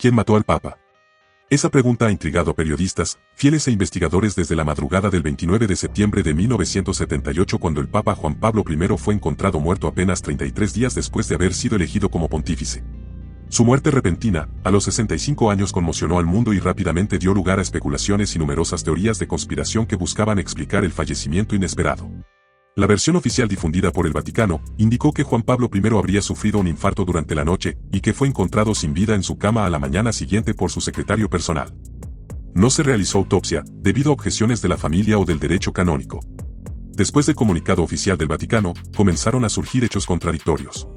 ¿Quién mató al Papa? Esa pregunta ha intrigado a periodistas, fieles e investigadores desde la madrugada del 29 de septiembre de 1978, cuando el Papa Juan Pablo I fue encontrado muerto apenas 33 días después de haber sido elegido como pontífice. Su muerte repentina, a los 65 años, conmocionó al mundo y rápidamente dio lugar a especulaciones y numerosas teorías de conspiración que buscaban explicar el fallecimiento inesperado. La versión oficial difundida por el Vaticano indicó que Juan Pablo I habría sufrido un infarto durante la noche y que fue encontrado sin vida en su cama a la mañana siguiente por su secretario personal. No se realizó autopsia, debido a objeciones de la familia o del derecho canónico. Después del comunicado oficial del Vaticano, comenzaron a surgir hechos contradictorios.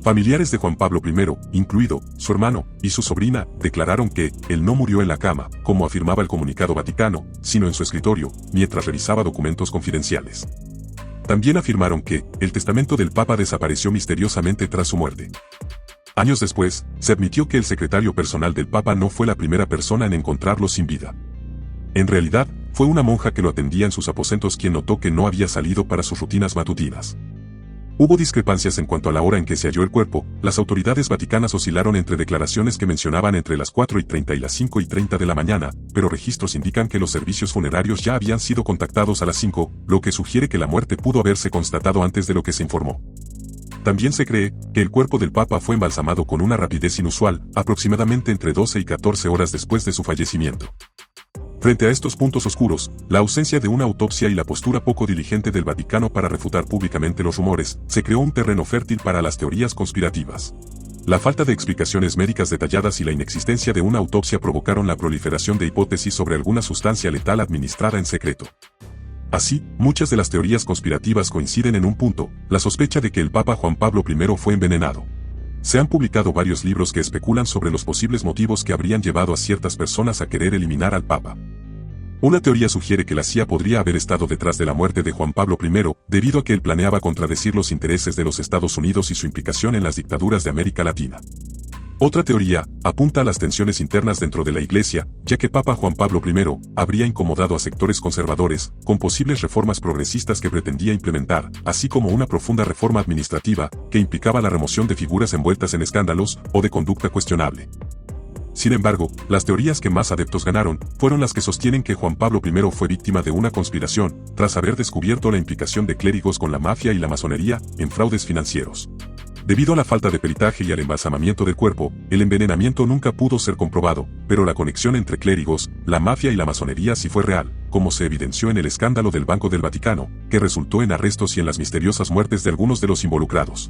Familiares de Juan Pablo I, incluido su hermano y su sobrina, declararon que él no murió en la cama, como afirmaba el comunicado vaticano, sino en su escritorio, mientras revisaba documentos confidenciales. También afirmaron que el testamento del Papa desapareció misteriosamente tras su muerte. Años después, se admitió que el secretario personal del Papa no fue la primera persona en encontrarlo sin vida. En realidad, fue una monja que lo atendía en sus aposentos quien notó que no había salido para sus rutinas matutinas. Hubo discrepancias en cuanto a la hora en que se halló el cuerpo. Las autoridades vaticanas oscilaron entre declaraciones que mencionaban entre las 4:30 y las 5:30 de la mañana, pero registros indican que los servicios funerarios ya habían sido contactados a las 5, lo que sugiere que la muerte pudo haberse constatado antes de lo que se informó. También se cree que el cuerpo del Papa fue embalsamado con una rapidez inusual, aproximadamente entre 12 y 14 horas después de su fallecimiento. Frente a estos puntos oscuros, la ausencia de una autopsia y la postura poco diligente del Vaticano para refutar públicamente los rumores, se creó un terreno fértil para las teorías conspirativas. La falta de explicaciones médicas detalladas y la inexistencia de una autopsia provocaron la proliferación de hipótesis sobre alguna sustancia letal administrada en secreto. Así, muchas de las teorías conspirativas coinciden en un punto: la sospecha de que el Papa Juan Pablo I fue envenenado. Se han publicado varios libros que especulan sobre los posibles motivos que habrían llevado a ciertas personas a querer eliminar al Papa. Una teoría sugiere que la CIA podría haber estado detrás de la muerte de Juan Pablo I, debido a que él planeaba contradecir los intereses de los Estados Unidos y su implicación en las dictaduras de América Latina. Otra teoría apunta a las tensiones internas dentro de la Iglesia, ya que Papa Juan Pablo I habría incomodado a sectores conservadores, con posibles reformas progresistas que pretendía implementar, así como una profunda reforma administrativa, que implicaba la remoción de figuras envueltas en escándalos o de conducta cuestionable. Sin embargo, las teorías que más adeptos ganaron fueron las que sostienen que Juan Pablo I fue víctima de una conspiración, tras haber descubierto la implicación de clérigos con la mafia y la masonería en fraudes financieros. Debido a la falta de peritaje y al embalsamamiento del cuerpo, el envenenamiento nunca pudo ser comprobado, pero la conexión entre clérigos, la mafia y la masonería sí fue real, como se evidenció en el escándalo del Banco del Vaticano, que resultó en arrestos y en las misteriosas muertes de algunos de los involucrados.